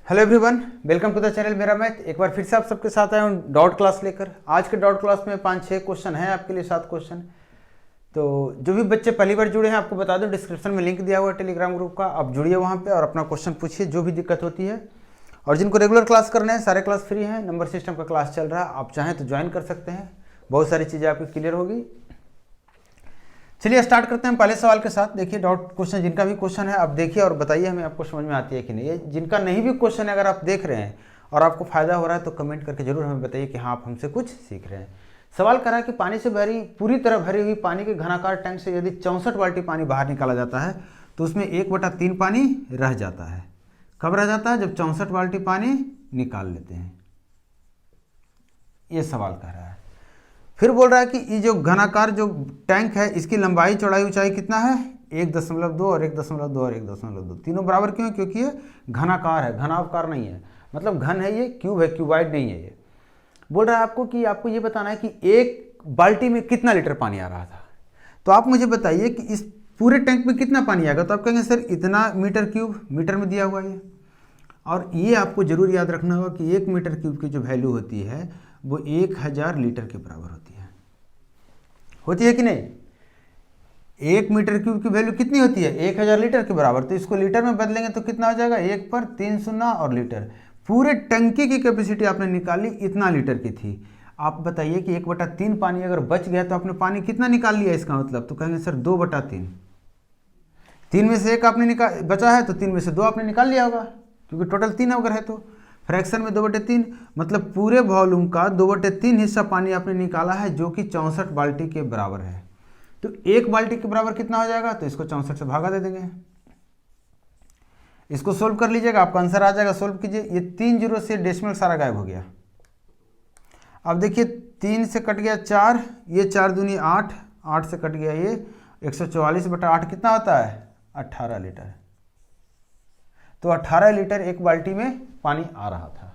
Hello everyone, welcome to the channel मेरा math. एक बार फिर से आप सबके साथ आया हूँ डॉट क्लास लेकर। आज के डॉट क्लास में 5-6 क्वेश्चन हैं आपके लिए, 7 क्वेश्चन। तो जो भी बच्चे पहली बार जुड़े हैं, आपको बता दूं डिस्क्रिप्शन में लिंक दिया हुआ है टेलीग्राम ग्रुप का, आप जुड़िए वहाँ पे और अपना क्वेश्चन पूछिए जो भी दिक्कत होती है। और जिनको रेगुलर क्लास करना है, सारे क्लास फ्री हैं, नंबर सिस्टम का क्लास चल रहा है, आप चाहें तो ज्वाइन कर सकते हैं, बहुत सारी चीज़ें आपकी क्लियर होगी। चलिए स्टार्ट करते हैं पहले सवाल के साथ। देखिए डॉट क्वेश्चन, जिनका भी क्वेश्चन है आप देखिए और बताइए हमें आपको समझ में आती है कि नहीं। जिनका नहीं भी क्वेश्चन है, अगर आप देख रहे हैं और आपको फायदा हो रहा है तो कमेंट करके जरूर हमें बताइए कि हाँ आप हमसे कुछ सीख रहे हैं। सवाल करा कि पानी से भरी, पूरी तरह भरी हुई पानी के घनाकार टैंक से यदि 64 बाल्टी पानी बाहर निकाला जाता है तो उसमें 1/3 पानी रह जाता है। कब रह जाता है? जब 64 बाल्टी पानी निकाल लेते हैं। ये सवाल कह रहा है। फिर बोल रहा है कि ये जो घनाकार जो टैंक है, इसकी लंबाई चौड़ाई ऊंचाई कितना है? 1.2 और 1.2 और 1.2। तीनों बराबर क्यों? क्योंकि ये घनाकार है, घनावकार नहीं है, मतलब घन है, ये क्यूब है, क्यूबाइड नहीं है। ये बोल रहा है आपको कि आपको ये बताना है कि एक बाल्टी में कितना लीटर पानी आ रहा था। तो आप मुझे बताइए कि इस पूरे टैंक में कितना पानी आएगा। तो आप कहेंगे सर इतना मीटर क्यूब, मीटर में दिया हुआ है। और ये आपको जरूर याद रखना होगा कि 1 मीटर क्यूब की जो वैल्यू होती है वो 1000 लीटर के बराबर होती है कि नहीं? 1 मीटर क्यूब की वैल्यू कितनी होती है? 1000 लीटर के बराबर। तो इसको लीटर में बदलेंगे तो कितना हो जाएगा? 1 पर 3 शून्य और लीटर। पूरे टंकी की कैपेसिटी आपने निकाली, इतना लीटर की थी। आप बताइए कि 1/3 पानी अगर बच गया तो आपने पानी कितना निकाल लिया इसका मतलब? तो कहेंगे सर 2/3। 3 में से 1 आपने बचा है तो 3 में से 2 आपने निकाल लिया होगा, क्योंकि टोटल 3 अगर है तो फ्रैक्शन में 2/3, मतलब पूरे वॉल्यूम का 2/3 हिस्सा पानी आपने निकाला है, जो कि 64 बाल्टी के बराबर है। तो 1 बाल्टी के बराबर कितना हो जाएगा? तो इसको 64 से भागा दे देंगे। इसको सोल्व कर लीजिएगा, आपका आंसर आ जाएगा। सोल्व कीजिए। ये 3 जीरो से डेसिमल सारा गायब हो गया। अब देखिए 3 से कट गया 4, ये 4 दूनी 8, 8 से कट गया ये 144/8 कितना होता है? 18 लीटर। तो 18 लीटर एक बाल्टी में पानी आ रहा था।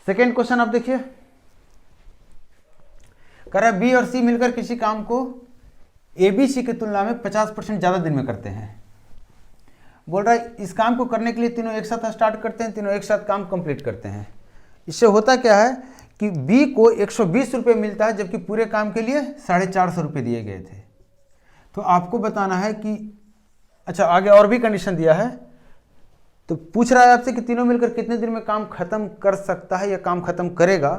सेकेंड क्वेश्चन आप देखिए, कह रहा है बी और सी मिलकर किसी काम को एबीसी की तुलना में 50% ज्यादा दिन में करते हैं। बोल रहा है इस काम को करने के लिए तीनों एक साथ स्टार्ट करते हैं, तीनों एक साथ काम कंप्लीट करते हैं। इससे होता क्या है कि बी को 120 रुपये मिलता है, जबकि पूरे काम के लिए 450 रुपये दिए गए थे। तो आपको बताना है कि अच्छा आगे और भी कंडीशन दिया है। तो पूछ रहा है आपसे कि तीनों मिलकर कितने दिन में काम खत्म कर सकता है या काम खत्म करेगा।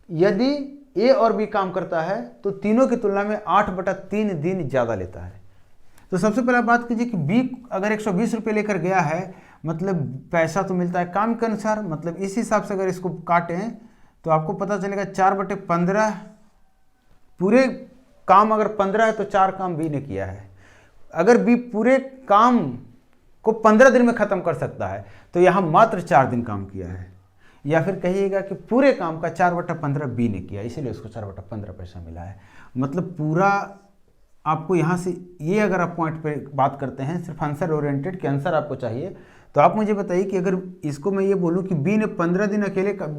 यदि ए और बी काम करता है तो तीनों की तुलना में 8/3 दिन ज़्यादा लेता है। तो सबसे पहले बात कीजिए कि बी अगर 120 रुपये लेकर गया है, मतलब पैसा तो मिलता है काम के अनुसार, मतलब इस हिसाब से अगर इसको काटें तो आपको पता चलेगा 4/15। पूरे काम अगर 15 है तो 4 काम बी ने किया है। अगर बी पूरे काम को 15 दिन में खत्म कर सकता है तो यहाँ मात्र 4 दिन काम किया है। या फिर कहिएगा कि पूरे काम का 4/15 बी ने किया, इसीलिए उसको 4/15 पैसा मिला है। मतलब पूरा आपको यहाँ से ये अगर आप पॉइंट पे बात करते हैं, सिर्फ आंसर ओरिएंटेड के आंसर आपको चाहिए, तो आप मुझे बताइए कि अगर इसको मैं ये बोलूँ कि बी ने 15 दिन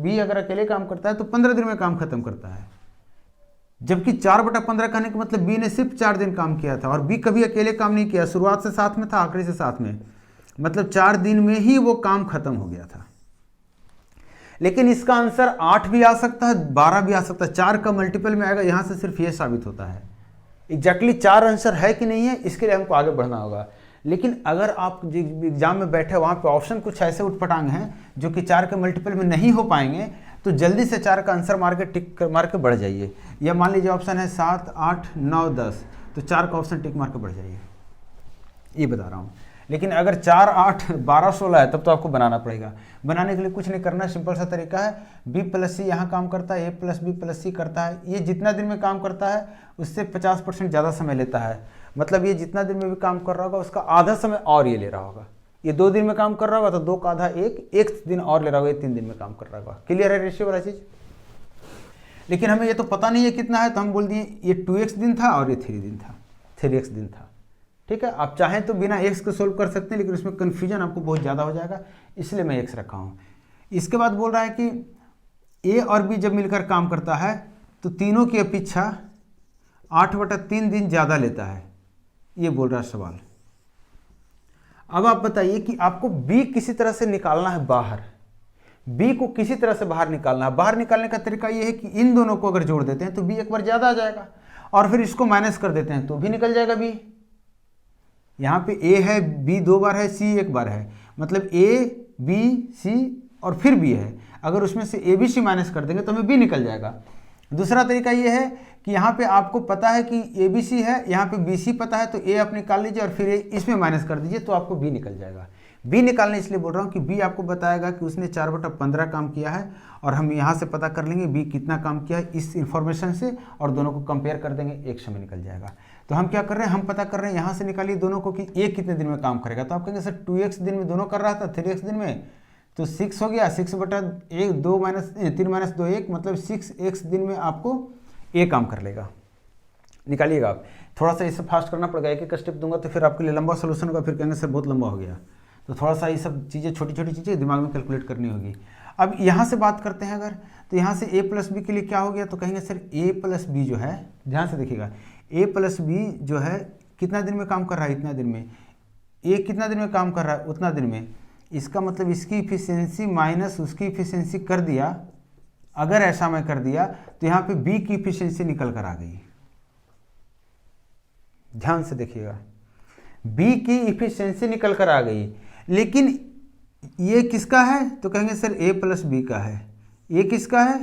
बी अगर अकेले काम करता है तो 15 दिन में काम खत्म करता है, जबकि 4/15 कहने का मतलब बी ने सिर्फ 4 दिन काम किया था। और बी कभी अकेले काम नहीं किया, शुरुआत से साथ में था, आखिरी से साथ में, मतलब 4 दिन में ही वो काम खत्म हो गया था। लेकिन इसका आंसर 8 भी आ सकता है, 12 भी आ सकता है, 4 का मल्टीपल में आएगा। यहां से सिर्फ ये साबित होता है एग्जैक्टली 4 आंसर है कि नहीं है, इसके लिए हमको आगे बढ़ना होगा। लेकिन अगर आप एग्जाम में बैठे वहां पे ऑप्शन कुछ ऐसे उठपटांग हैं जो कि 4 के मल्टीपल में नहीं हो पाएंगे, तो जल्दी से 4 का आंसर मार के टिक मार के बढ़ जाइए। या मान लीजिए ऑप्शन है 7, 8, 9, 10, तो 4 का ऑप्शन टिक मार के बढ़ जाइए, ये बता रहा हूँ। लेकिन अगर 4, 8, 12, 16 है तब तो आपको बनाना पड़ेगा। बनाने के लिए कुछ नहीं करना, सिंपल सा तरीका है। बी प्लस सी यहाँ काम करता है, ए प्लस बी प्लस सी करता है। ये जितना दिन में काम करता है उससे 50% ज़्यादा समय लेता है। मतलब ये जितना दिन में भी काम कर रहा होगा उसका आधा समय और ये ले रहा होगा। ये 2 दिन में काम कर रहा होगा तो 2 का आधा 1 दिन और ले रहा होगा, ये 3 दिन में काम कर रहा होगा। क्लियर है रेशियो वाला चीज़? लेकिन हमें ये तो पता नहीं है कितना है, तो हम बोल दिए ये 2x दिन था और ये 3x दिन था। ठीक है, आप चाहें तो बिना x को सोल्व कर सकते हैं, लेकिन उसमें कन्फ्यूजन आपको बहुत ज़्यादा हो जाएगा, इसलिए मैं x रखा हूँ। इसके बाद बोल रहा है कि a और b जब मिलकर काम करता है तो तीनों की अपेक्षा 8/3 दिन ज़्यादा लेता है, ये बोल रहा है सवाल। अब आप बताइए कि आपको बी किसी तरह से निकालना है बाहर, बी को किसी तरह से बाहर निकालना है। बाहर निकालने का तरीका ये है कि इन दोनों को अगर जोड़ देते हैं तो बी एक बार ज़्यादा आ जाएगा, और फिर इसको माइनस कर देते हैं तो भी निकल जाएगा बी। यहाँ पे ए है, बी 2 बार है, सी 1 बार है, मतलब ए बी सी और फिर बी है। अगर उसमें से ए बी सी माइनस कर देंगे तो हमें बी निकल जाएगा। दूसरा तरीका ये है कि यहाँ पे आपको पता है कि ए बी सी है, यहाँ पे बी सी पता है, तो ए आप निकाल लीजिए और फिर ए इसमें माइनस कर दीजिए तो आपको बी निकल जाएगा। बी निकालने इसलिए बोल रहा हूँ कि बी आपको बताएगा कि उसने 4/15 काम किया है, और हम यहाँ से पता कर लेंगे बी कितना काम किया है इस इन्फॉर्मेशन से, और दोनों को कंपेयर कर देंगे, एक समय निकल जाएगा। तो हम क्या कर रहे हैं, हम पता कर रहे हैं यहाँ से निकालिए दोनों को कि ए कितने दिन में काम करेगा। तो आप कहेंगे सर 2x दिन में दोनों कर रहा था, 3x दिन में, तो 6 हो गया, 6/1 2 - 3 - 2 1, मतलब 6x दिन में आपको ए काम कर लेगा। निकालिएगा आप, थोड़ा सा इसे फास्ट करना पड़ेगा, एक एक स्टेप दूंगा तो फिर आपके लिए लंबा सोल्यूशन होगा, फिर कहेंगे सर बहुत लंबा हो गया। तो थोड़ा सा ये सब चीज़ें, छोटी छोटी चीज़ें दिमाग में कैलकुलेट करनी होगी। अब यहाँ से बात करते हैं अगर, तो यहाँ से a + b के लिए क्या हो गया, तो कहेंगे सर a + b जो है, ध्यान से देखिएगा, a + b जो है कितना दिन में काम कर रहा है, इतना दिन में। a कितना दिन में काम कर रहा है, उतना दिन में। इसका मतलब इसकी इफिशियंसी माइनस उसकी इफिशियंसी कर दिया, अगर ऐसा मैं कर दिया तो यहाँ पे b की इफिशियंसी निकल कर आ गई। ध्यान से देखिएगा, b की इफिशियंसी निकल कर आ गई, लेकिन ये किसका है, तो कहेंगे सर a + b का है। ये किसका है,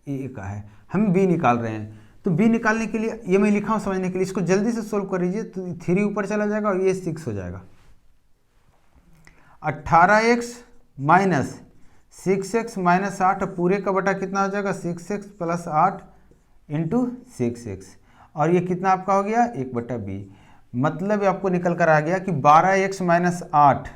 a का है। हम b निकाल रहे हैं, तो b निकालने के लिए ये मैं लिखा हूँ समझने के लिए, इसको जल्दी से सोल्व कर लीजिए तो 3 ऊपर चला जाएगा और ये 6 हो जाएगा। 18x - 6x - 8 पूरे का बटा कितना हो जाएगा, 6x + 8 × 6x, और ये कितना आपका हो गया, 1/b। मतलब आपको निकल कर आ गया कि 12x - 8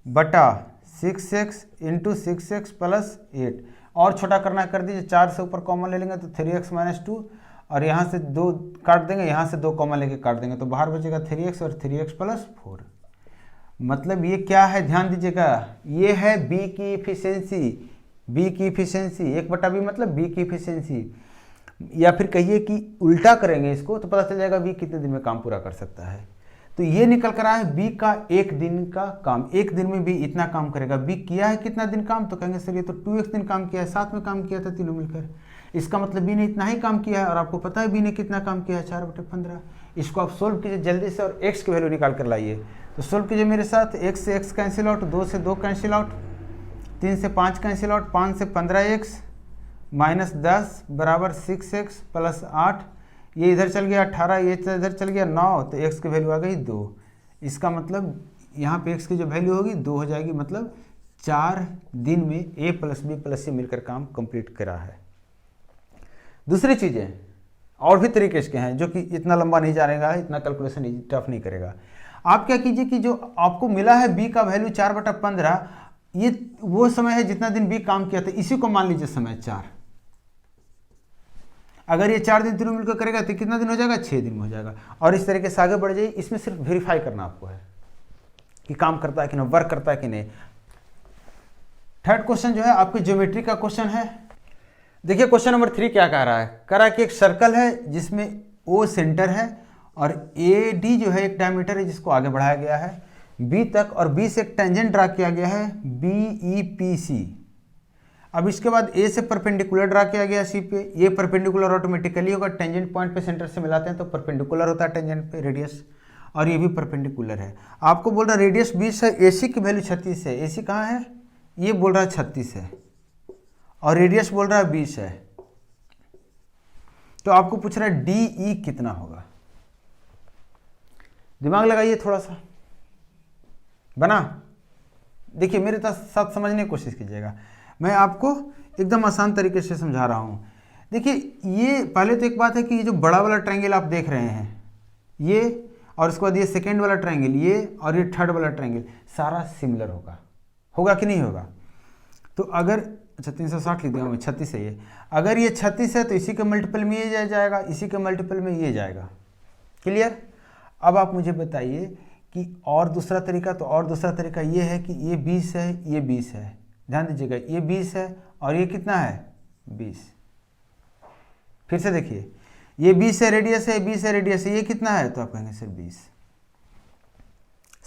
बटा 6x × 6x + 8, और छोटा करना कर दीजिए, 4 से ऊपर कॉमन ले लेंगे तो 3x - 2, और यहाँ से 2 काट देंगे, यहाँ से 2 कॉमन लेके काट देंगे तो बाहर बचेगा 3x और 3x + 4। मतलब ये क्या है, ध्यान दीजिएगा, ये है b की इफिशियंसी। b की इफिशियंसी 1/b मतलब b की इफिशियंसी, या फिर कहिए कि उल्टा करेंगे इसको तो पता चल जाएगा b कितने दिन में काम पूरा कर सकता है। तो ये निकल कर आया b का 1 दिन का काम, 1 दिन में b इतना काम करेगा। b किया है कितना दिन काम, तो कहेंगे सर ये तो 2x दिन काम किया है, साथ में काम किया था तीनों मिलकर, इसका मतलब b ने इतना ही काम किया है, और आपको पता है b ने कितना काम किया है, 4/15। इसको आप सोल्व कीजिए जल्दी से और x की वैल्यू निकाल कर लाइए। तो सोल्व कीजिए मेरे साथ, x से x कैंसिल आउट, 2 से 2 कैंसिल आउट, 3 से 5 कैंसिल आउट, 5 से 15x -10 बराबर 6x + 8, ये इधर चल गया 18, ये इधर चल गया 9, तो x की वैल्यू आ गई 2। इसका मतलब यहाँ पे x की जो वैल्यू होगी 2 हो जाएगी, मतलब 4 दिन में a + b + c मिलकर काम कंप्लीट करा है। दूसरी चीज़ें और भी तरीके इसके हैं जो कि इतना लंबा नहीं जाएगा, इतना कैलकुलेशन टफ नहीं करेगा। आप क्या कीजिए कि जो आपको मिला है b का वैल्यू 4/15, ये वो समय है जितना दिन b काम किया था, इसी को मान लीजिए समय 4। अगर ये 4 दिन तीनों मिलकर करेगा तो कितना दिन हो जाएगा, 6 दिन में हो जाएगा। और इस तरीके से आगे बढ़ जाइए, इसमें सिर्फ वेरीफाई करना आपको है कि काम करता है कि नहीं, वर्क करता है कि नहीं। थर्ड क्वेश्चन जो है आपकी ज्योमेट्री का क्वेश्चन है। देखिए क्वेश्चन नंबर 3 क्या कह रहा है, कह रहा है कि एक सर्कल है जिसमें O सेंटर है और AD जो है एक डायमीटर है जिसको आगे बढ़ाया गया है B तक, और B से एक टेंजेंट ड्रा किया गया है BEPC। अब इसके बाद A से परपेंडिकुलर ड्रा किया गया C पे, ये परपेंडिकुलर ऑटोमेटिकली होगा, टेंजेंट पॉइंट पे सेंटर से मिलाते हैं तो परपेंडिकुलर होता है टेंजेंट पे रेडियस, और ये भी परपेंडिकुलर है। आपको बोल रहा है रेडियस 20 है, AC की वैल्यू 36 है। AC कहाँ है, ये बोल रहा है 36 है, और रेडियस बोल रहा है 20 है। तो आपको पूछ रहा है DE कितना होगा। दिमाग लगाइए थोड़ा सा, बना। देखिए मेरे साथ समझने की कोशिश कीजिएगा, मैं आपको एकदम आसान तरीके से समझा रहा हूँ। देखिए ये पहले तो एक बात है कि ये जो बड़ा वाला ट्रायंगल आप देख रहे हैं ये, और उसके बाद ये सेकेंड वाला ट्रायंगल ये, और ये थर्ड वाला ट्रायंगल, सारा सिमिलर होगा, होगा कि नहीं होगा। तो अगर अच्छा 360 लिख दिया मैं, 36 है ये, अगर ये 36 है तो इसी के मल्टीपल में ये जाएगा, इसी के मल्टीपल में ये जाएगा। क्लियर। अब आप मुझे बताइए कि और दूसरा तरीका, तो और दूसरा तरीका ये है कि ये 20 है, ये 20 है, ध्यान दीजिएगा, ये 20 है और ये कितना है 20। फिर से देखिए, ये 20 है रेडियस है, 20 है रेडियस है, ये कितना है, तो आप कहेंगे सर 20।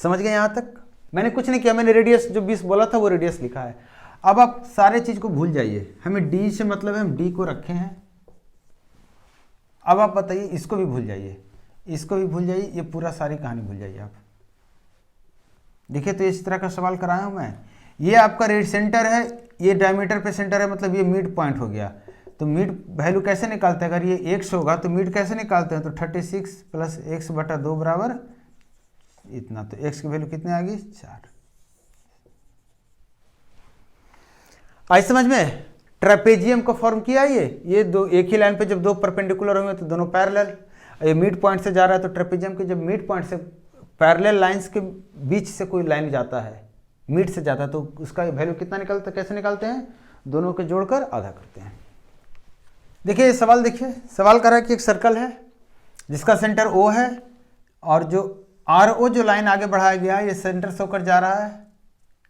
समझ गए यहाँ तक? मैंने कुछ नहीं किया, मैंने रेडियस जो 20 बोला था वो रेडियस लिखा है। अब आप सारे चीज़ को भूल जाइए, हमें डी से मतलब है, हम डी को रखे हैं। अब आप बताइए, इसको भी भूल जाइए, इसको भी भूल जाइए, ये पूरा सारी कहानी भूल जाइए आप। देखिए तो इस तरह का सवाल कराया हूँ मैं। ये आपका रेड सेंटर है, ये डायमीटर पे सेंटर है, मतलब ये मिड पॉइंट हो गया। तो मिड वैल्यू कैसे निकालते हैं? अगर ये x होगा तो मिड कैसे निकालते हैं? तो 36 प्लस x बटा 2 बराबर इतना। तो x की वैल्यू कितने आ गई? 4। आई समझ में? ट्रेपेजियम का फॉर्म किया ये दो एक ही लाइन पे जब दो परपेंडिकुलर होंगे तो दोनों पैरेलल। ये मिड पॉइंट से जा रहा है, तो ट्रेपेजियम के जब मिड पॉइंट से पैरेलल लाइंस के बीच से कोई लाइन जाता है, मिड से जाता है, तो उसका वैल्यू कितना निकलता है? कैसे निकालते हैं? दोनों को जोड़कर आधा करते हैं। देखिए ये सवाल, देखिए सवाल कर रहा है कि एक सर्कल है जिसका सेंटर O है और जो RO जो लाइन आगे बढ़ाया गया है ये सेंटर से होकर जा रहा है,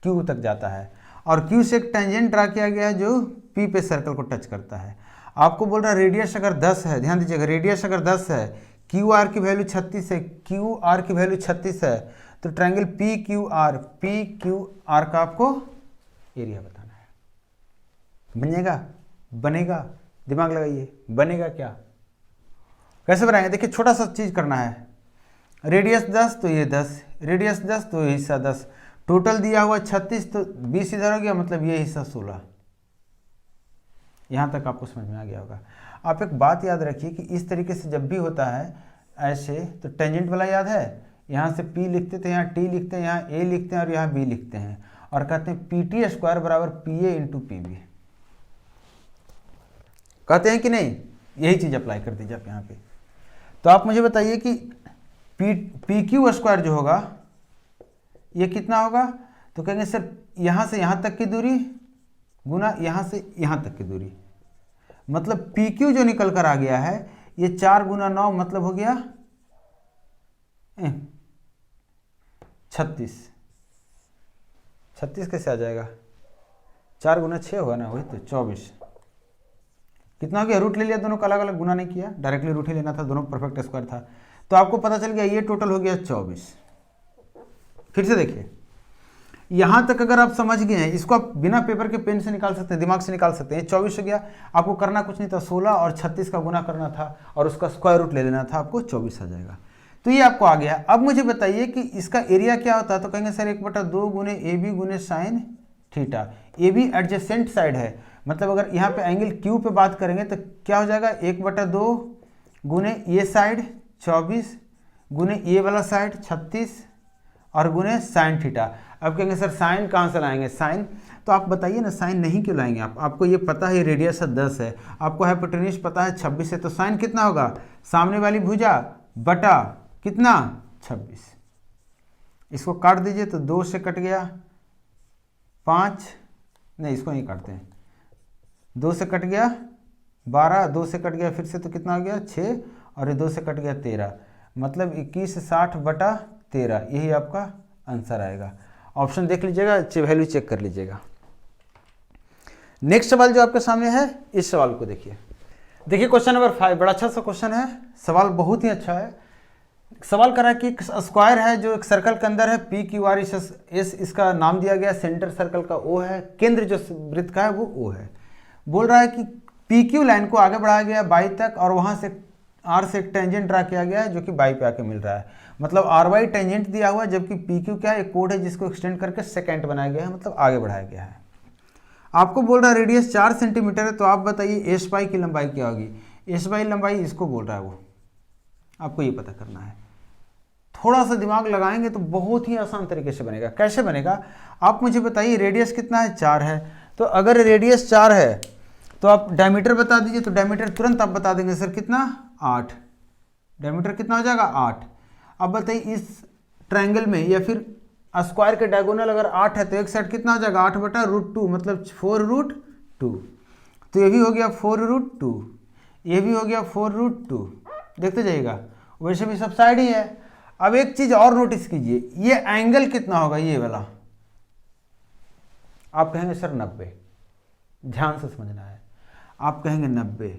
Q तक जाता है, और Q से एक टेंजेंट ड्रा किया गया है जो P पे सर्कल को टच करता है। आपको बोल रहा है रेडियस अगर 10 है, ध्यान दीजिएगा, रेडियस अगर 10 है, QR की वैल्यू 36 है, QR की वैल्यू 36 है, तो ट्रायंगल PQR का आपको एरिया बताना है। बनेगा? बनेगा? दिमाग लगाइए, बनेगा क्या? कैसे बनाएंगे? देखिए छोटा सा चीज करना है। रेडियस 10 तो ये 10, रेडियस 10 तो ये हिस्सा 10, टोटल दिया हुआ 36, तो 20 इधर हो गया, मतलब ये हिस्सा 16। यहाँ तक आपको समझ में आ गया होगा। आप एक बात याद रखिए कि इस तरीके से जब भी होता है ऐसे, तो टेंजेंट वाला याद है, यहाँ से P लिखते थे, यहाँ T लिखते हैं, यहाँ A लिखते हैं और यहाँ B लिखते हैं, और कहते हैं PT स्क्वायर बराबर PA इंटू PB। कहते हैं कि नहीं? यही चीज अप्लाई कर दीजिए आप यहाँ पे। तो आप मुझे बताइए कि PQ स्क्वायर जो होगा ये कितना होगा? तो कहेंगे सर यहाँ से यहाँ तक की दूरी गुना यहाँ से यहाँ तक की दूरी, मतलब PQ जो निकल कर आ गया है ये 4 गुना 9 मतलब हो गया 36। 36 कैसे आ जाएगा? 4 गुना 6 होगा ना, वही तो 24। कितना हो गया? रूट ले लिया, दोनों का अलग अलग गुना नहीं किया, डायरेक्टली रूट ही लेना था, दोनों परफेक्ट स्क्वायर था। तो आपको पता चल गया ये टोटल हो गया 24। फिर से देखिए, यहां तक अगर आप समझ गए हैं, इसको आप बिना पेपर के पेन से निकाल सकते हैं, दिमाग से निकाल सकते हैं। 24 हो गया, आपको करना कुछ नहीं था, 16 और 36 का गुना करना था और उसका स्क्वायर रूट ले लेना था, आपको 24 आ जाएगा। तो ये आपको आ गया। अब मुझे बताइए कि इसका एरिया क्या होता है? तो कहेंगे सर 1/2 गुने AB गुने sine theta. AB adjacent side है, मतलब अगर यहाँ पे एंगल Q पे बात करेंगे तो क्या हो जाएगा? 1/2 गुने ये साइड 24 गुने ये वाला साइड 36 और गुने साइन थीटा। अब कहेंगे सर साइन कहाँ से लाएंगे? साइन तो आप बताइए ना, साइन नहीं क्यों लाएंगे आप? आपको ये पता है रेडियस 10 है, आपको हाइपोटेन्यूज पता है 26 है, तो साइन कितना होगा? सामने वाली भुजा बटा कितना? 26। इसको काट दीजिए तो 2 से कट गया 5, नहीं इसको नहीं काटते हैं, 2 से कट गया 12, 2 से कट गया फिर से, तो कितना हो गया 6, और ये 2 से कट गया 13, मतलब 2160/13। यही आपका आंसर आएगा। ऑप्शन देख लीजिएगा, वैल्यू चेक कर लीजिएगा। नेक्स्ट सवाल जो आपके सामने है, इस सवाल को देखिए। देखिए क्वेश्चन नंबर 5 बड़ा अच्छा सा क्वेश्चन है, सवाल बहुत ही अच्छा है। सवाल करा कि एक स्क्वायर है जो एक सर्कल के अंदर है, PQR इसका नाम दिया गया, सेंटर सर्कल का O है, केंद्र जो वृत्त का है वो O है। बोल रहा है कि PQ लाइन को आगे बढ़ाया गया बाई तक और वहां से R से एक टेंजेंट ड्रा किया गया है जो कि बाई पे आके मिल रहा है, मतलब RY टेंजेंट दिया हुआ है, जबकि PQ क्या है? एक कोड है जिसको एक्सटेंड करके सेकेंड बनाया गया है, मतलब आगे बढ़ाया गया है। आपको बोल रहा है रेडियस 4 सेंटीमीटर है, तो आप बताइए एस बाई की लंबाई क्या होगी? एस बाई लंबाई इसको बोल रहा है वो, आपको ये पता करना है। थोड़ा सा दिमाग लगाएंगे तो बहुत ही आसान तरीके से बनेगा। कैसे बनेगा? आप मुझे बताइए रेडियस कितना है? 4 है, तो अगर रेडियस 4 है तो आप डायमीटर बता दीजिए, तो डायमीटर तुरंत आप बता देंगे सर कितना? 8। डायमीटर कितना हो जाएगा? 8। अब बताइए इस ट्रायंगल में या फिर स्क्वायर के डायगोनल अगर 8 है तो एक साइड कितना हो जाएगा? 8/√2 मतलब 4√2। तो ये भी हो गया 4√2, ये भी हो गया 4√2। देखते जाइएगा, वैसे भी सब साइड ही है। अब एक चीज और नोटिस कीजिए, ये एंगल कितना होगा? ये वाला आप कहेंगे सर 90। ध्यान से समझना है, आप कहेंगे 90।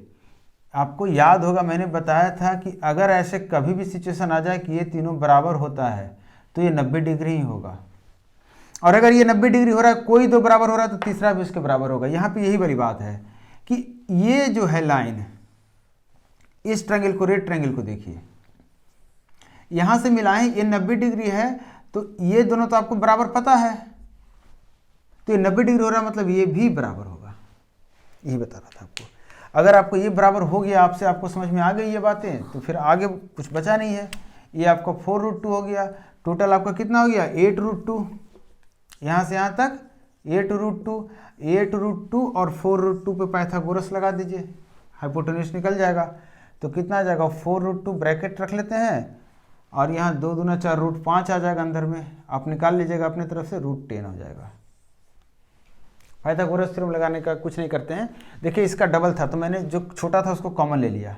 आपको याद होगा मैंने बताया था कि अगर ऐसे कभी भी सिचुएशन आ जाए कि ये तीनों बराबर होता है तो ये 90 डिग्री ही होगा। और अगर ये 90 डिग्री हो रहा है, कोई दो बराबर हो रहा है, तो तीसरा भी उसके बराबर होगा। यहाँ पे यही वाली बात है कि ये जो है लाइन, इस ट्रायंगल को, रेड ट्रायंगल को देखिए, यहाँ से मिलाएं, ये 90 डिग्री है, तो ये दोनों तो आपको बराबर पता है, तो ये 90 डिग्री हो रहा है, मतलब ये भी बराबर होगा। यही बता रहा था आपको। अगर आपको ये बराबर हो गया, आपको समझ में आ गई ये बातें, तो फिर आगे कुछ बचा नहीं है। ये आपका 4√2 हो गया। टोटल आपका कितना हो गया? 8√2। यहाँ से यहाँ तक 8√2 और 4√2 पे पाइथागोरस लगा दीजिए, हाइपोटेन्यूज निकल जाएगा। तो कितना आ जाएगा? 4√2 ब्रैकेट रख लेते हैं, और यहाँ 2 दूना 4 √5 आ जाएगा अंदर में। आप निकाल लीजिएगा अपनी तरफ से, √10 हो जाएगा। पाइथागोरस थ्योरम लगाने का कुछ नहीं करते हैं। देखिए इसका डबल था, तो मैंने जो छोटा था उसको कॉमन ले लिया,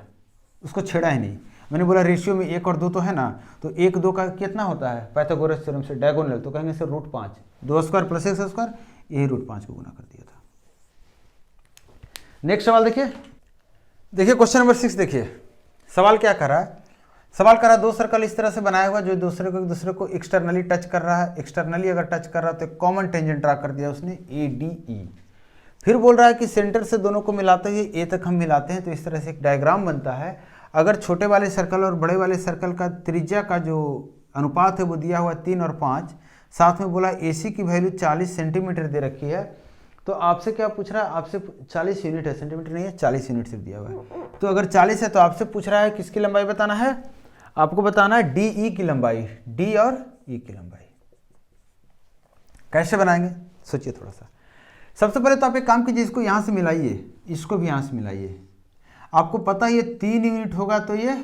उसको छेड़ा ही नहीं। मैंने बोला रेशियो में 1 और 2 तो है ना, तो 1 2 का कितना होता है पाइथागोरस थ्योरम से? डायगोनल, तो कहेंगे सर √5, 2² + x², यही √5 को गुना कर दिया था। नेक्स्ट सवाल देखिए क्वेश्चन नंबर 6 देखिए। सवाल क्या कर रहा है? सवाल कर रहा है 2 सर्कल इस तरह से बनाया हुआ जो एक दूसरे को एक्सटर्नली टच कर रहा है। एक्सटर्नली अगर टच कर रहा है तो एक कॉमन टेंजेंट ड्रा कर दिया उसने, ADE। फिर बोल रहा है कि सेंटर से दोनों को मिलाते हुए A तक हम मिलाते हैं, तो इस तरह से एक डायग्राम बनता है। अगर छोटे वाले सर्कल और बड़े वाले सर्कल का त्रिज्या का जो अनुपात है वो दिया हुआ 3 और 5, साथ में बोला AC की वैल्यू 40 सेंटीमीटर दे रखी है। तो आपसे क्या पूछ रहा है? आपसे 40 यूनिट है, सेंटीमीटर नहीं है, 40 यूनिट सिर्फ दिया हुआ है। तो अगर 40 है तो आपसे पूछ रहा है किसकी लंबाई बताना है? आपको बताना है DE की लंबाई, D और E की लंबाई। कैसे बनाएंगे सोचिए थोड़ा सा। सबसे पहले तो आप एक काम कीजिए, इसको यहाँ से मिलाइए, इसको भी यहाँ से मिलाइए। आपको पता है ये 3 यूनिट होगा तो ये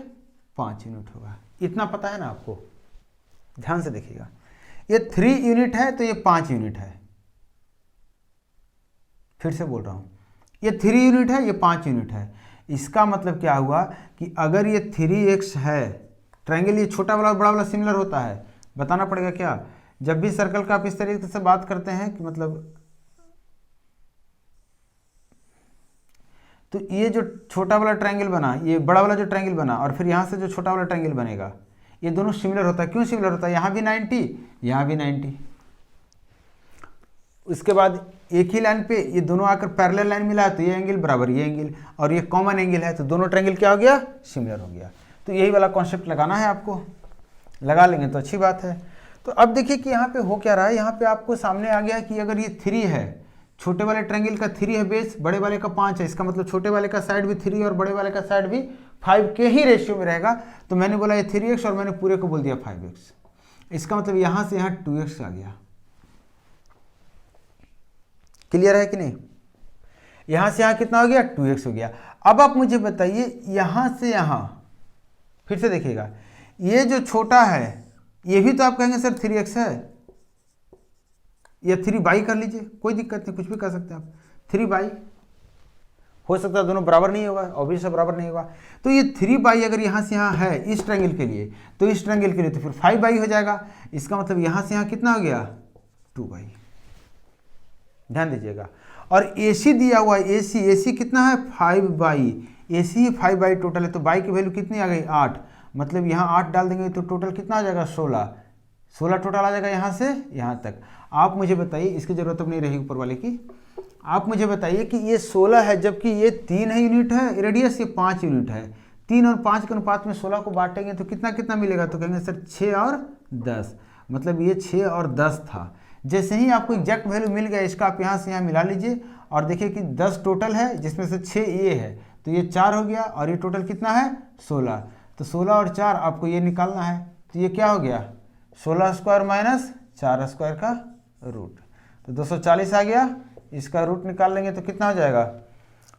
5 यूनिट होगा, इतना पता है ना आपको। ध्यान से देखिएगा, ये 3 यूनिट है तो ये 5 यूनिट है। फिर से बोल रहा हूँ, ये 3 यूनिट है, ये 5 यूनिट है। इसका मतलब क्या हुआ कि अगर ये 3x है, ट्रायंगल ये छोटा वाला और बड़ा वाला सिमिलर होता है। बताना पड़ेगा क्या? जब भी सर्कल का आप इस तरीके से बात करते हैं कि मतलब, तो ये जो छोटा वाला ट्रायंगल बना, ये बड़ा वाला जो ट्रायंगल बना, और फिर यहाँ से जो छोटा वाला ट्रायंगल बनेगा, ये दोनों सिमिलर होता है। क्यों सिमिलर होता है? यहाँ भी 90, यहाँ भी 90। उसके बाद एक ही लाइन पे ये दोनों आकर पैरेलल लाइन मिला है, तो ये एंगल बराबर ये एंगल, और ये कॉमन एंगल है, तो दोनों ट्रायंगल क्या हो गया? सिमिलर हो गया। तो यही वाला कॉन्सेप्ट लगाना है आपको, लगा लेंगे तो अच्छी बात है। तो अब देखिए कि यहाँ पे हो क्या रहा है। यहाँ पे आपको सामने आ गया है कि अगर ये 3 है, छोटे वाले ट्रायंगल का 3 है बेस, बड़े वाले का 5 है, इसका मतलब छोटे वाले का साइड भी 3 और बड़े वाले का साइड भी 5 के ही रेशियो में रहेगा। तो मैंने बोला ये 3x और मैंने पूरे को बोल दिया 5x। इसका मतलब यहाँ से यहाँ 2x आ गया। क्लियर है कि नहीं? यहाँ से यहाँ कितना हो गया? 2x हो गया। अब आप मुझे बताइए, यहाँ से यहाँ फिर से देखिएगा, ये जो छोटा है ये भी तो आप कहेंगे सर 3x है, या 3 कर लीजिए, कोई दिक्कत नहीं, कुछ भी कर सकते हैं आप। 3 हो सकता है दोनों बराबर नहीं होगा, ऑब्वियस बराबर नहीं होगा। तो ये 3 अगर यहाँ से यहाँ है इस ट्रायंगल के लिए, तो इस ट्रायंगल के लिए तो फिर 5 हो जाएगा। इसका मतलब यहाँ से यहाँ कितना हो गया? 2 ध्यान दीजिएगा। और AC दिया हुआ है, AC कितना है? 5 AC ही 5 टोटल है, तो बाई की वैल्यू कितनी आ गई? 8। मतलब यहाँ 8 डाल देंगे तो टोटल कितना आ जाएगा? 16 टोटल आ जाएगा यहाँ से यहाँ तक। आप मुझे बताइए, इसकी ज़रूरत अब नहीं रही ऊपर वाले की। आप मुझे बताइए कि ये 16 है, जबकि ये 3 है यूनिट है रेडियस, ये 5 यूनिट है। 3 और 5 के अनुपात में 16 को बांटेंगे तो कितना कितना मिलेगा? तो कहेंगे सर 6 और 10, मतलब ये 6 और 10 था। जैसे ही आपको एग्जैक्ट वैल्यू मिल गया, इसका आप यहाँ से यहाँ मिला लीजिए और देखिए कि 10 टोटल है, जिसमें से 6 ये है, तो ये 4 हो गया, और ये टोटल कितना है? 16। तो 16 और 4 आपको ये निकालना है, तो ये क्या हो गया? 16² माइनस 4² का रूट, तो 240 आ गया। इसका रूट निकाल लेंगे तो कितना हो जाएगा?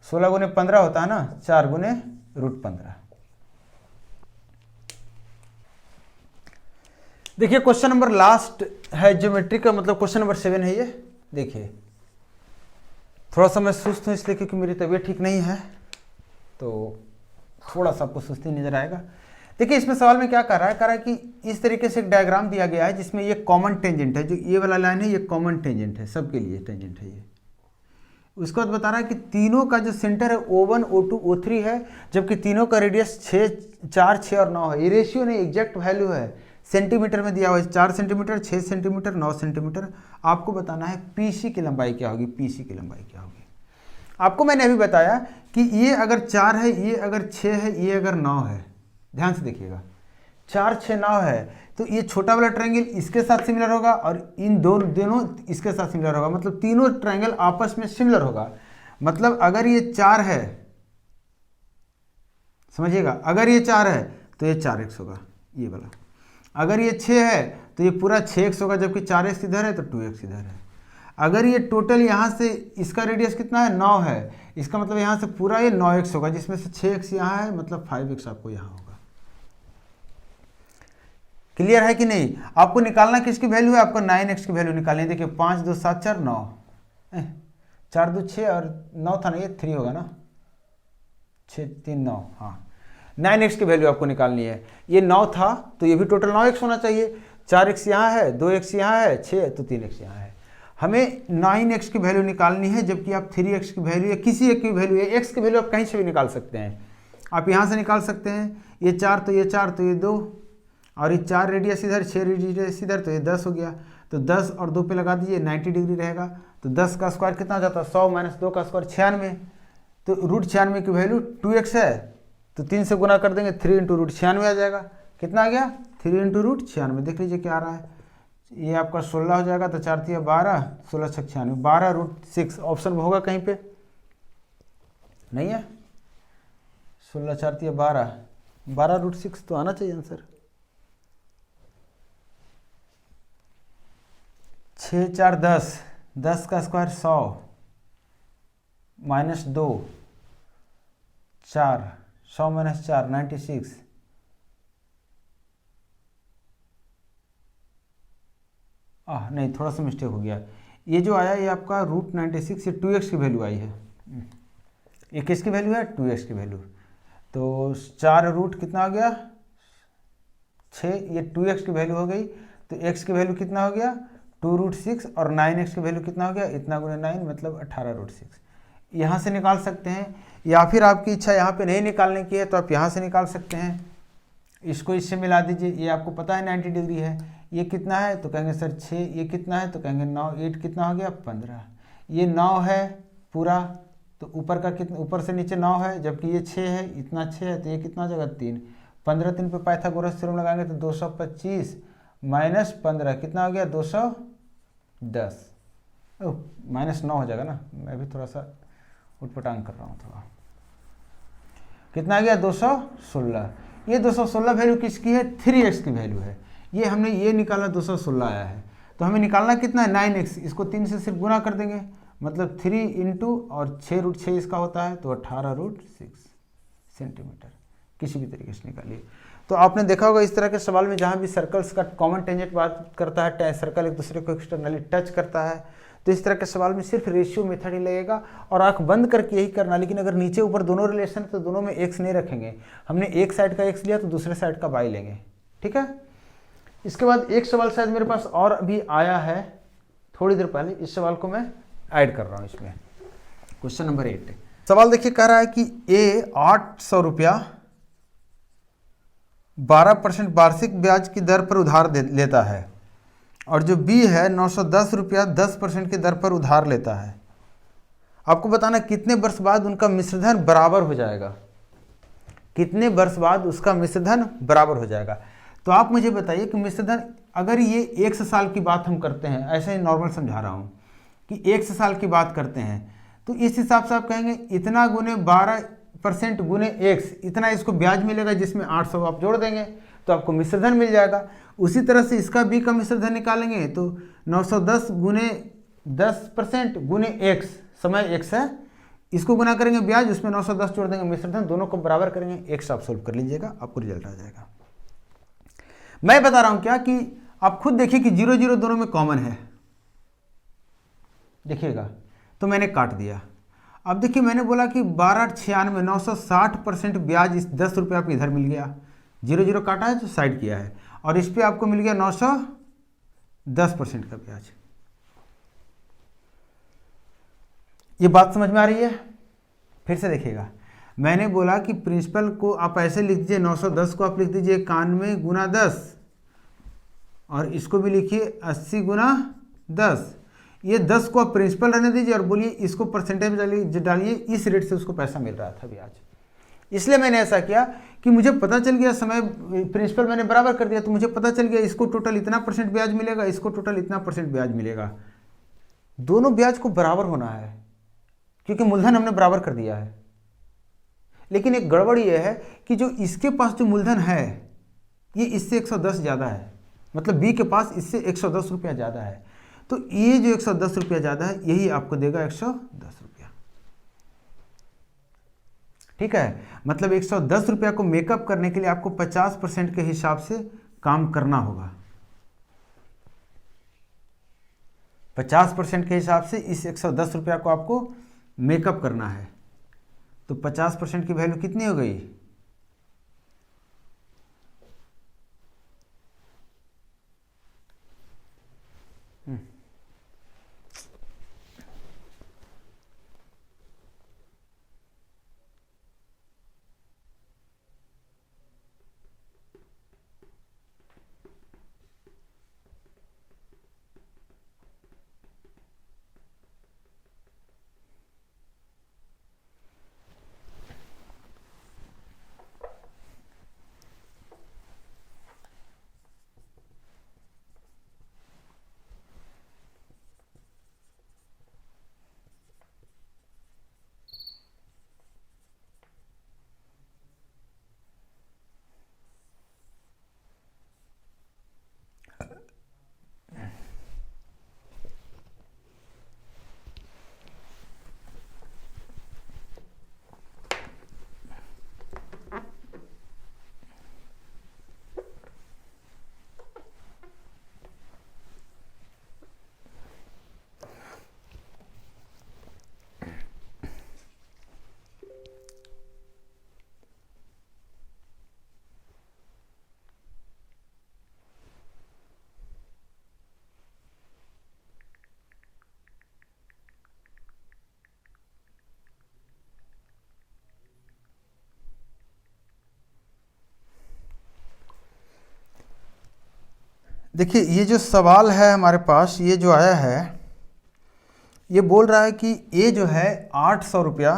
16 गुने 15 होता है ना, 4 गुने √15। देखिए क्वेश्चन नंबर लास्ट है ज्योमेट्री का, मतलब क्वेश्चन नंबर 7 है ये। देखिए थोड़ा सा मैं सुस्त हूँ इसलिए क्योंकि मेरी तबीयत ठीक नहीं है, तो थोड़ा सा आपको सुस्ती नजर आएगा। देखिए इसमें सवाल में क्या कर रहा है कि इस तरीके से एक डायग्राम दिया गया है जिसमें ये कॉमन टेंजेंट है, जो ये वाला लाइन है ये कॉमन टेंजेंट है, सबके लिए टेंजेंट है ये। उसके बाद बता रहा है कि तीनों का जो सेंटर है O1 O2 O3 है, जबकि तीनों का रेडियस 4 6 और 9 है। ये रेशियो नहीं, एग्जैक्ट वैल्यू है। सेंटीमीटर में दिया हुआ है 4 सेंटीमीटर, 6 सेंटीमीटर, 9 सेंटीमीटर। आपको बताना है पीसी की लंबाई क्या होगी, पीसी की लंबाई क्या होगी। आपको मैंने अभी बताया कि ये अगर 4 है, ये अगर 6 है, ये अगर 9 है, ध्यान से देखिएगा 4, 6, 9 है, तो ये छोटा वाला ट्रायंगल इसके साथ सिमिलर होगा और इन दोनों इसके साथ सिमिलर होगा, मतलब तीनों ट्रायंगल आपस में सिमिलर होगा। मतलब अगर ये 4 है, समझिएगा, अगर ये 4 है तो ये 4x होगा ये वाला, अगर ये 6 है तो ये पूरा 6x होगा, जबकि 4x इधर है तो 2x इधर है। अगर ये टोटल यहाँ से इसका रेडियस कितना है 9 है, इसका मतलब यहाँ से पूरा ये 9x होगा, जिसमें से 6x यहाँ है, मतलब 5x आपको यहाँ होगा। क्लियर है कि नहीं? आपको निकालना किसकी वैल्यू है, आपको 9x की वैल्यू निकालनी है। देखिए 5 2 7 4 9, 4 2 6 और 9 था ना, ये 3 होगा ना, 6 3 9, हाँ 9x की वैल्यू आपको निकालनी है। ये 9 था तो ये भी टोटल 9x होना चाहिए, 4x यहाँ है, 2x यहाँ है, 6 तो 3x यहाँ है। हमें 9x की वैल्यू निकालनी है, जबकि आप 3x की वैल्यू या किसी एक की वैल्यू है, x की वैल्यू आप कहीं से भी निकाल सकते हैं। आप यहाँ से निकाल सकते हैं, ये 4 तो ये 4 तो ये 2 और ये 4 रेडियस इधर, 6 रेडियस इधर, तो ये 10 हो गया। तो 10 और 2 पे लगा दीजिए, 90 डिग्री रहेगा। तो 10 का स्क्वायर कितना हो जाता है 100 माइनस 2 का स्क्वायर 96। तो रूट 96 की वैल्यू 2x है, तो 3 से गुना कर देंगे, 3 इंटू रूट 96 आ जाएगा। कितना आ गया 3 इंटू रूट 96। देख लीजिए क्या आ रहा है, ये आपका 16 हो जाएगा, तो 4 3 12, 16 6 96, 12 रूट 6 ऑप्शन में होगा कहीं पे नहीं है, 16 4 3 12, 12 रूट 6 तो आना चाहिए आंसर। 6 4 10, 10 का स्क्वायर 100 माइनस 2 4, 100 माइनस 4 96, नहीं थोड़ा सा मिस्टेक हो गया, ये जो आया ये आपका रूट 96, ये 2x की वैल्यू आई है। ये किसकी वैल्यू है 2x की वैल्यू। तो 4 रूट कितना हो गया 6, ये 2x की वैल्यू हो गई। तो x की वैल्यू कितना हो गया 2 रूट 6 और 9x की वैल्यू कितना हो गया, इतना गुणे 9 मतलब 18 रूट 6। यहाँ से निकाल सकते हैं, या फिर आपकी इच्छा यहाँ पे नहीं निकालने की है तो आप यहाँ से निकाल सकते हैं। इसको इससे मिला दीजिए, ये आपको पता है 90 डिग्री है। ये कितना है तो कहेंगे सर 6, ये कितना है तो कहेंगे 9, 8 कितना हो गया 15। ये 9 है पूरा, तो ऊपर का कितना, ऊपर से नीचे 9 है, जबकि ये 6 है, इतना 6 है, तो ये कितना हो जाएगा 3। 15 3 पे पाइथागोरस थ्योरम लगाएंगे तो 225 माइनस 15 कितना हो गया 210, माइनस 9 हो जाएगा ना, मैं भी थोड़ा सा उटपटांग कर रहा हूँ थोड़ा। कितना आ गया 216। ये 216 वैल्यू किसकी है 3x की वैल्यू है। ये हमने ये निकाला 216 आया है, तो हमें निकालना कितना है 9x। इसको 3 से सिर्फ गुना कर देंगे, मतलब 3 इंटू और 6 रूट 6 इसका होता है, तो 18 रूट 6 सेंटीमीटर। किसी भी तरीके से निकालिए। तो आपने देखा होगा इस तरह के सवाल में जहाँ भी सर्कल्स का कॉमन टेंजेंट बात करता है, सर्कल एक दूसरे को एक्सटर्नली टच करता है, तो इस तरह के सवाल में सिर्फ रेशियो मेथड ही लगेगा और आंख बंद करके यही करना। लेकिन अगर नीचे ऊपर दोनों रिलेशन तो दोनों में x नहीं रखेंगे, हमने एक साइड का x लिया तो दूसरे साइड का y लेंगे, ठीक है। इसके बाद एक सवाल शायद मेरे पास और अभी आया है थोड़ी देर पहले, इस सवाल को मैं ऐड कर रहा हूँ इसमें। क्वेश्चन नंबर 8 सवाल देखिए, कह रहा है कि A 800 रुपया 12% वार्षिक ब्याज की दर पर उधार लेता है और जो B है 910 रुपया 10% की दर पर उधार लेता है। आपको बताना कितने वर्ष बाद उनका मिश्रधन बराबर हो जाएगा, कितने वर्ष बाद उसका मिश्रधन बराबर हो जाएगा। तो आप मुझे बताइए कि मिश्रधन, अगर ये 100 साल की बात हम करते हैं, ऐसे ही नॉर्मल समझा रहा हूँ कि 100 साल की बात करते हैं, तो इस हिसाब से आप कहेंगे इतना गुने 12% गुने x, इतना इसको ब्याज मिलेगा, जिसमें 800 आप जोड़ देंगे तो आपको मिश्रधन मिल जाएगा। उसी तरह से इसका B का मिश्रधन निकालेंगे तो 910 गुने 10% गुने x, समय x है, इसको गुना करेंगे ब्याज, उसमें 910 जोड़ देंगे मिश्रधन, दोनों को बराबर करेंगे, x आप सोल्व कर लीजिएगा, आपको रिजल्ट आ जाएगा। मैं बता रहा हूं क्या कि आप खुद देखिए कि 0 0 दोनों में कॉमन है, देखिएगा, तो मैंने काट दिया। अब देखिए मैंने बोला कि 1296 960% ब्याज, इस 10 रुपये आपको इधर मिल गया, 0 0 काटा है तो साइड किया है, और इस पे आपको मिल गया 910% का ब्याज। ये बात समझ में आ रही है? फिर से देखिएगा, मैंने बोला कि प्रिंसिपल को आप ऐसे लिख दीजिए, 910 को आप लिख दीजिए 91 गुना 10 और इसको भी लिखिए 80 गुना 10। ये 10 को आप प्रिंसिपल रहने दीजिए और बोलिए इसको परसेंटेज डालिए, इस रेट से उसको पैसा मिल रहा था ब्याज। इसलिए मैंने ऐसा किया कि मुझे पता चल गया, समय प्रिंसिपल मैंने बराबर कर दिया तो मुझे पता चल गया इसको टोटल इतना % ब्याज मिलेगा, इसको टोटल इतना % ब्याज मिलेगा। दोनों ब्याज को बराबर होना है क्योंकि मूलधन हमने बराबर कर दिया है। लेकिन एक गड़बड़ यह है कि जो इसके पास जो मूलधन है ये इससे 110 ज़्यादा है, मतलब बी के पास इससे 110 रुपया ज़्यादा है। तो ये जो 110 रुपया ज़्यादा है यही आपको देगा 110 रुपया। ठीक है, मतलब 110 रुपया को मेकअप करने के लिए आपको 50% के हिसाब से काम करना होगा। 50% के हिसाब से इस 110 रुपया को आपको मेकअप करना है। तो 50% की वैल्यू कितनी हो गई? देखिए ये जो सवाल है हमारे पास, ये जो आया है ये बोल रहा है कि ए जो है 800 रुपया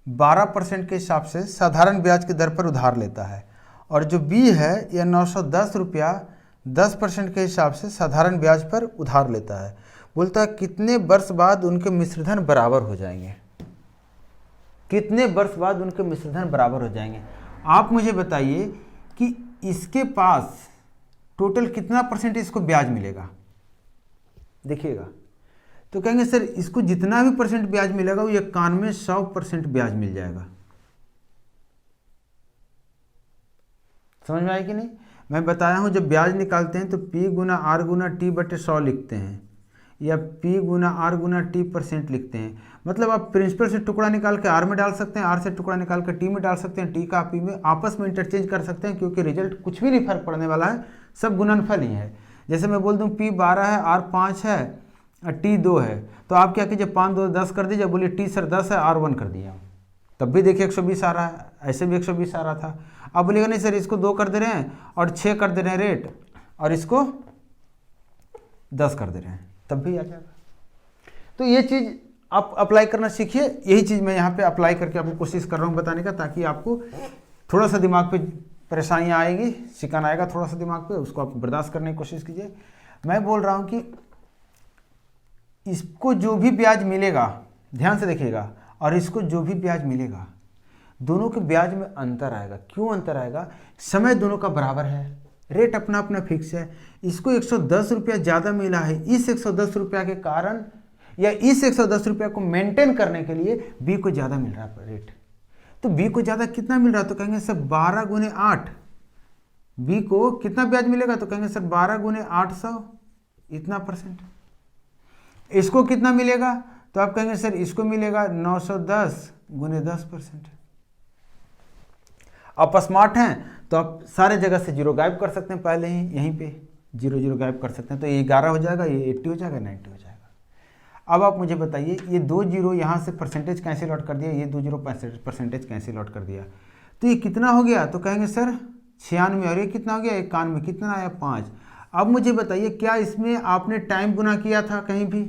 12% के हिसाब से साधारण ब्याज की दर पर उधार लेता है, और जो बी है यह 910 रुपया 10% के हिसाब से साधारण ब्याज पर उधार लेता है। बोलता है कितने वर्ष बाद उनके मिश्रधन बराबर हो जाएंगे, कितने वर्ष बाद उनके मिश्रधन बराबर हो जाएंगे। आप मुझे बताइए कि इसके पास टोटल कितना % इसको ब्याज मिलेगा। देखिएगा तो कहेंगे सर इसको जितना भी % ब्याज मिलेगा वो 9100% ब्याज मिल जाएगा। समझ में आया कि नहीं? मैं बताया हूं जब ब्याज निकालते हैं तो P गुना R गुना T बटे 100 लिखते हैं या P गुना R गुना T % लिखते हैं। मतलब आप प्रिंसिपल से टुकड़ा निकाल के R में डाल सकते हैं, R से टुकड़ा निकाल के T में डाल सकते हैं, T का P में, आपस में इंटरचेंज कर सकते हैं क्योंकि रिजल्ट कुछ भी नहीं फर्क पड़ने वाला है, सब गुणनफल ही है। जैसे मैं बोल दूं P 12 है, R 5 है और T 2 है, तो आप क्या कीजिए 5 2 10 कर दीजिए, बोलिए T सर 10 है, R 1 कर दिया, तब भी देखिए 120 आ रहा है, ऐसे भी 120 आ रहा था। अब बोलिएगा नहीं सर इसको 2 कर दे रहे हैं और 6 कर दे रहे हैं रेट और इसको 10 कर दे रहे हैं, तब भी आ जाएगा। तो ये चीज़ आप अप्लाई करना सीखिए। यही चीज़ मैं यहाँ पे अप्लाई करके आपको कोशिश कर रहा हूँ बताने का, ताकि आपको थोड़ा सा दिमाग पे परेशानियाँ आएगी, शिकन आएगा थोड़ा सा दिमाग पे, उसको आप बर्दाश्त करने की कोशिश कीजिए। मैं बोल रहा हूँ कि इसको जो भी ब्याज मिलेगा, ध्यान से देखिएगा, और इसको जो भी ब्याज मिलेगा दोनों के ब्याज में अंतर आएगा। क्यों अंतर आएगा? समय दोनों का बराबर है, रेट अपना अपना फिक्स है। इसको 110 रुपया ज़्यादा मिला है, इस 110 रुपया के कारण या इस 110 रुपया को मेंटेन करने के लिए बी को ज़्यादा मिल रहा है रेट। तो बी को ज़्यादा कितना मिल रहा है? तो कहेंगे सर 12 गुने 8। बी को कितना ब्याज मिलेगा? तो कहेंगे सर 12 गुने 800 इतना %। इसको कितना मिलेगा? तो आप कहेंगे सर इसको मिलेगा 910 गुने 10%। आप स्मार्ट हैं तो आप सारे जगह से जीरो गायब कर सकते हैं, पहले ही यहीं पे जीरो जीरो गायब कर सकते हैं। तो ये 11 हो जाएगा, ये 80 हो जाएगा, 90 हो जाएगा। अब आप मुझे बताइए ये 2 जीरो यहाँ से परसेंटेज कैंसिल आउट कर दिया, ये 2 जीरो परसेंटेज कैंसिल आउट कर दिया, तो ये कितना हो गया? तो कहेंगे सर 96 और ये कितना हो गया 91, कितना आया 5। अब मुझे बताइए क्या इसमें आपने टाइम गुना किया था कहीं भी?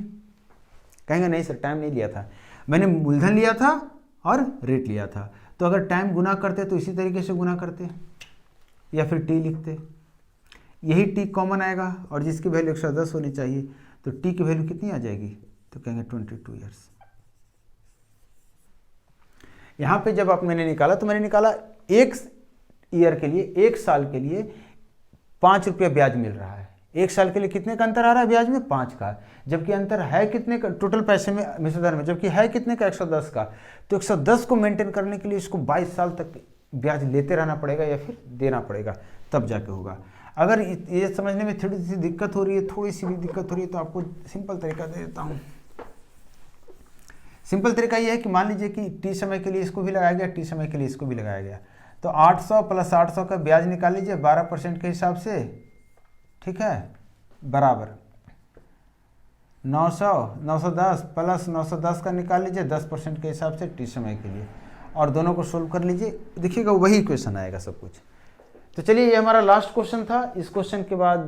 कहेंगे नहीं सर टाइम नहीं लिया था, मैंने मूलधन लिया था और रेट लिया था। तो अगर टाइम गुना करते तो इसी तरीके से गुना करते या फिर टी लिखते, यही टी कॉमन आएगा और जिसकी वैल्यू 110 होनी चाहिए। तो टी की वैल्यू कितनी आ जाएगी? तो कहेंगे 22 ईयर्स। यहाँ पे जब आप मैंने निकाला तो मैंने निकाला 1 ईयर के लिए, 1 साल के लिए 5 रुपया ब्याज मिल रहा है। 1 साल के लिए कितने का अंतर आ रहा है ब्याज में? 5 का। जबकि अंतर है कितने का टोटल पैसे में मिश्र दर में? जबकि है कितने का? 110 का। तो 110 को मेंटेन करने के लिए इसको 22 साल तक ब्याज लेते रहना पड़ेगा या फिर देना पड़ेगा, तब जाके होगा। अगर ये समझने में थोड़ी सी दिक्कत हो रही है, थोड़ी सी भी दिक्कत हो रही है, तो आपको सिंपल तरीका दे देता हूँ। सिंपल तरीका ये है कि मान लीजिए कि टी समय के लिए इसको भी लगाया गया, टी समय के लिए इसको भी लगाया गया। तो 800 प्लस 800 का ब्याज निकाल लीजिए 12% के हिसाब से, ठीक है, बराबर 910 प्लस 910 का निकाल लीजिए 10% के हिसाब से टी समय के लिए, और दोनों को सोल्व कर लीजिए, देखिएगा वही क्वेश्चन आएगा सब कुछ। तो चलिए ये हमारा लास्ट क्वेश्चन था। इस क्वेश्चन के बाद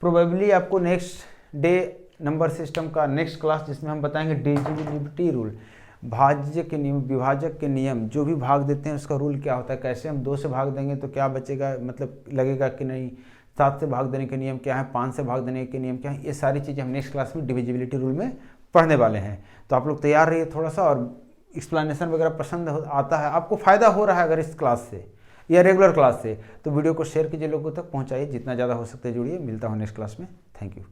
प्रोबेबली आपको नेक्स्ट डे नंबर सिस्टम का नेक्स्ट क्लास, जिसमें हम बताएंगे डिविजिबिलिटी रूल, भाज्य के नियम, विभाजक के नियम, जो भी भाग देते हैं उसका रूल क्या होता है, कैसे हम 2 से भाग देंगे तो क्या बचेगा, मतलब लगेगा कि नहीं, 7 से भाग देने के नियम क्या है, 5 से भाग देने के नियम क्या है, ये सारी चीज़ें हम नेक्स्ट क्लास में डिविजिबिलिटी रूल में पढ़ने वाले हैं। तो आप लोग तैयार रहिए थोड़ा सा, और एक्सप्लेनेशन वगैरह पसंद आता है, आपको फ़ायदा हो रहा है अगर इस क्लास से या रेगुलर क्लास से, तो वीडियो को शेयर कीजिए, लोगों तक पहुंचाइए, जितना ज़्यादा हो सकता है जुड़िए। मिलता हूँ नेक्स्ट क्लास में। Thank you.